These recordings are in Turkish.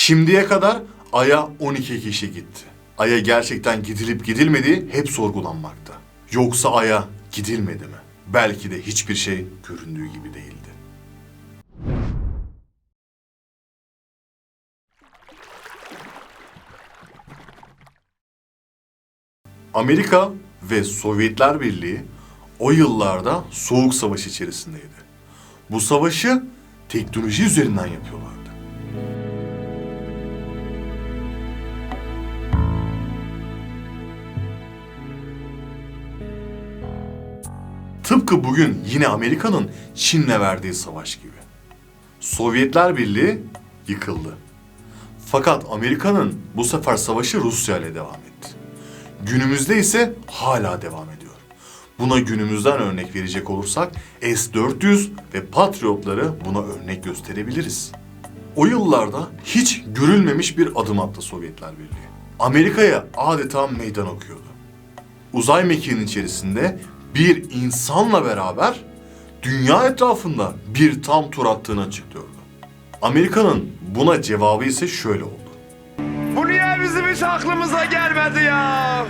Şimdiye kadar Ay'a 12 kişi gitti. Ay'a gerçekten gidilip gidilmediği hep sorgulanmakta. Yoksa Ay'a gidilmedi mi? Belki de hiçbir şey göründüğü gibi değildi. Amerika ve Sovyetler Birliği o yıllarda Soğuk Savaş içerisindeydi. Bu savaşı teknoloji üzerinden yapıyorlardı. Tıpkı bugün yine Amerika'nın Çin'le verdiği savaş gibi. Sovyetler Birliği yıkıldı. Fakat Amerika'nın bu sefer savaşı Rusya ile devam etti. Günümüzde ise hala devam ediyor. Buna günümüzden örnek verecek olursak S-400 ve Patriotları buna örnek gösterebiliriz. O yıllarda hiç görülmemiş bir adım attı Sovyetler Birliği. Amerika'ya adeta meydan okuyordu. Uzay mekiğinin içerisinde bir insanla beraber dünya etrafında bir tam tur attığını açıklıyordu. Amerika'nın buna cevabı ise şöyle oldu. Bu niye bizim hiç aklımıza gelmedi ya?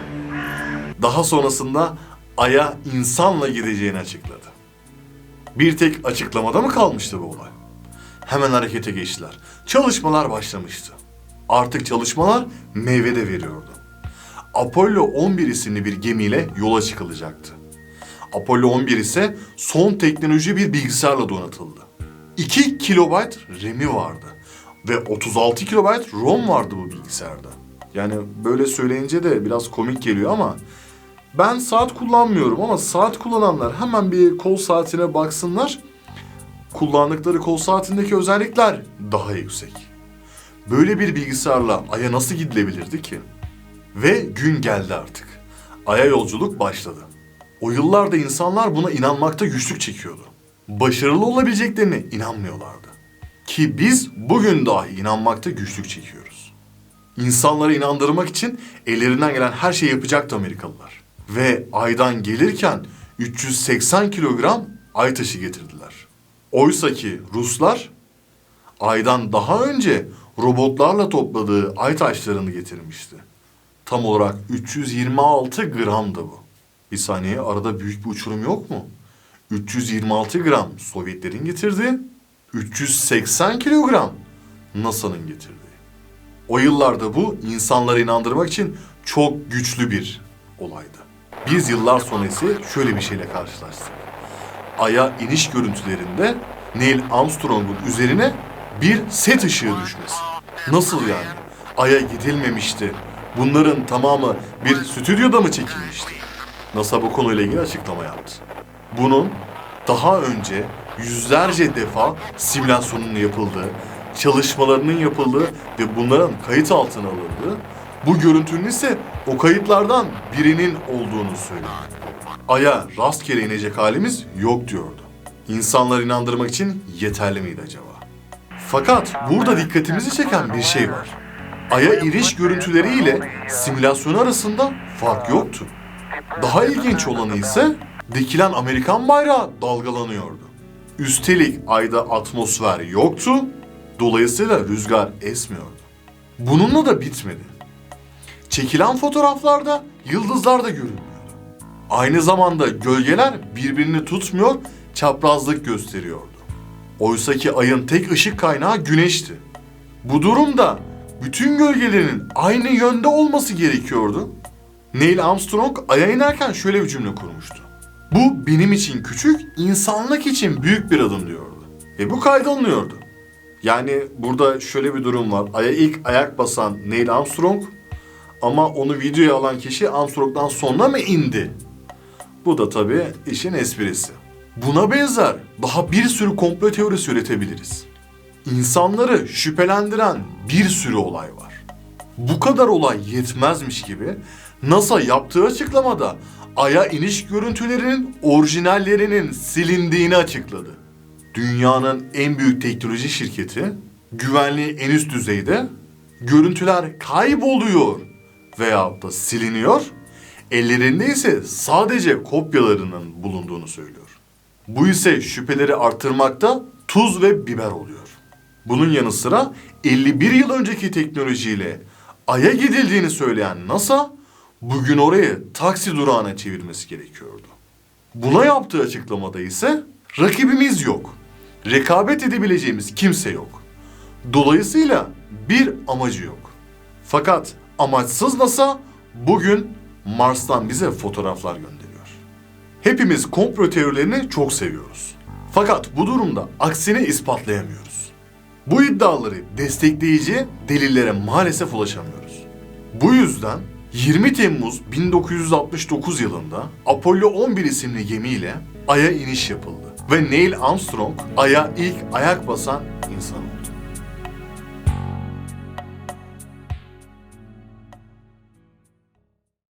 Daha sonrasında Ay'a insanla gideceğini açıkladı. Bir tek açıklamada mı kalmıştı bu olay? Hemen harekete geçtiler. Çalışmalar başlamıştı. Artık çalışmalar meyve de veriyordu. Apollo 11 isimli bir gemiyle yola çıkılacaktı. Apollo 11 ise son teknoloji bir bilgisayarla donatıldı. 2 kilobayt RAM'i vardı ve 36 kilobayt ROM vardı bu bilgisayarda. Yani böyle söyleyince de biraz komik geliyor ama ben saat kullanmıyorum ama saat kullananlar hemen bir kol saatine baksınlar. Kullandıkları kol saatindeki özellikler daha yüksek. Böyle bir bilgisayarla Ay'a nasıl gidilebilirdi ki? Ve gün geldi artık. Ay'a yolculuk başladı. O yıllarda insanlar buna inanmakta güçlük çekiyordu. Başarılı olabileceklerine inanmıyorlardı. Ki biz bugün dahi inanmakta güçlük çekiyoruz. İnsanları inandırmak için ellerinden gelen her şeyi yapacaktı Amerikalılar. Ve Ay'dan gelirken 380 kilogram ay taşı getirdiler. Oysa ki Ruslar Ay'dan daha önce robotlarla topladığı ay taşlarını getirmişti. Tam olarak 326 gramdı bu. Bir saniye, arada büyük bir uçurum yok mu? 326 gram Sovyetlerin getirdiği, 380 kilogram NASA'nın getirdiği. O yıllarda bu insanları inandırmak için çok güçlü bir olaydı. Biz yıllar sonra ise şöyle bir şeyle karşılaştık. Ay'a iniş görüntülerinde Neil Armstrong'un üzerine bir set ışığı düşmesi. Nasıl yani? Ay'a gidilmemişti. Bunların tamamı bir stüdyoda mı çekilmişti? NASA bu konuyla ilgili açıklama yaptı. Bunun daha önce yüzlerce defa simülasyonunun yapıldığı, çalışmalarının yapıldığı ve bunların kayıt altına alındığı, bu görüntünün ise o kayıtlardan birinin olduğunu söyledi. Ay'a rastgele inecek halimiz yok diyordu. İnsanları inandırmak için yeterli miydi acaba? Fakat burada dikkatimizi çeken bir şey var. Ay'a iniş görüntüleriyle simülasyon arasında fark yoktu. Daha ilginç olanı ise dikilen Amerikan bayrağı dalgalanıyordu. Üstelik Ay'da atmosfer yoktu, dolayısıyla rüzgar esmiyordu. Bununla da bitmedi. Çekilen fotoğraflarda yıldızlar da görünmüyordu. Aynı zamanda gölgeler birbirini tutmuyor, çaprazlık gösteriyordu. Oysaki Ay'ın tek ışık kaynağı güneşti. Bu durumda bütün gölgelerin aynı yönde olması gerekiyordu. Neil Armstrong Ay'a inerken şöyle bir cümle kurmuştu. Bu benim için küçük, insanlık için büyük bir adım diyordu. Ve bu kaydalınıyordu. Yani burada şöyle bir durum var. Ay'a ilk ayak basan Neil Armstrong ama onu videoya alan kişi Armstrong'dan sonra mı indi? Bu da tabii işin esprisi. Buna benzer daha bir sürü komplo teorisi üretebiliriz. İnsanları şüphelendiren bir sürü olay var. Bu kadar olay yetmezmiş gibi NASA yaptığı açıklamada Ay'a iniş görüntülerinin orijinallerinin silindiğini açıkladı. Dünyanın en büyük teknoloji şirketi, güvenliği en üst düzeyde, görüntüler kayboluyor veyahut da siliniyor, ellerinde ise sadece kopyalarının bulunduğunu söylüyor. Bu ise şüpheleri artırmakta tuz ve biber oluyor. Bunun yanı sıra 51 yıl önceki teknolojiyle Ay'a gidildiğini söyleyen NASA, bugün orayı taksi durağına çevirmesi gerekiyordu. Buna yaptığı açıklamada ise rakibimiz yok, rekabet edebileceğimiz kimse yok. Dolayısıyla bir amacı yok. Fakat amaçsız NASA bugün Mars'tan bize fotoğraflar gönderiyor. Hepimiz komplo teorilerini çok seviyoruz. Fakat bu durumda aksini ispatlayamıyoruz. Bu iddiaları destekleyici delillere maalesef ulaşamıyoruz. Bu yüzden 20 Temmuz 1969 yılında Apollo 11 isimli gemiyle Ay'a iniş yapıldı. Ve Neil Armstrong Ay'a ilk ayak basan insan oldu.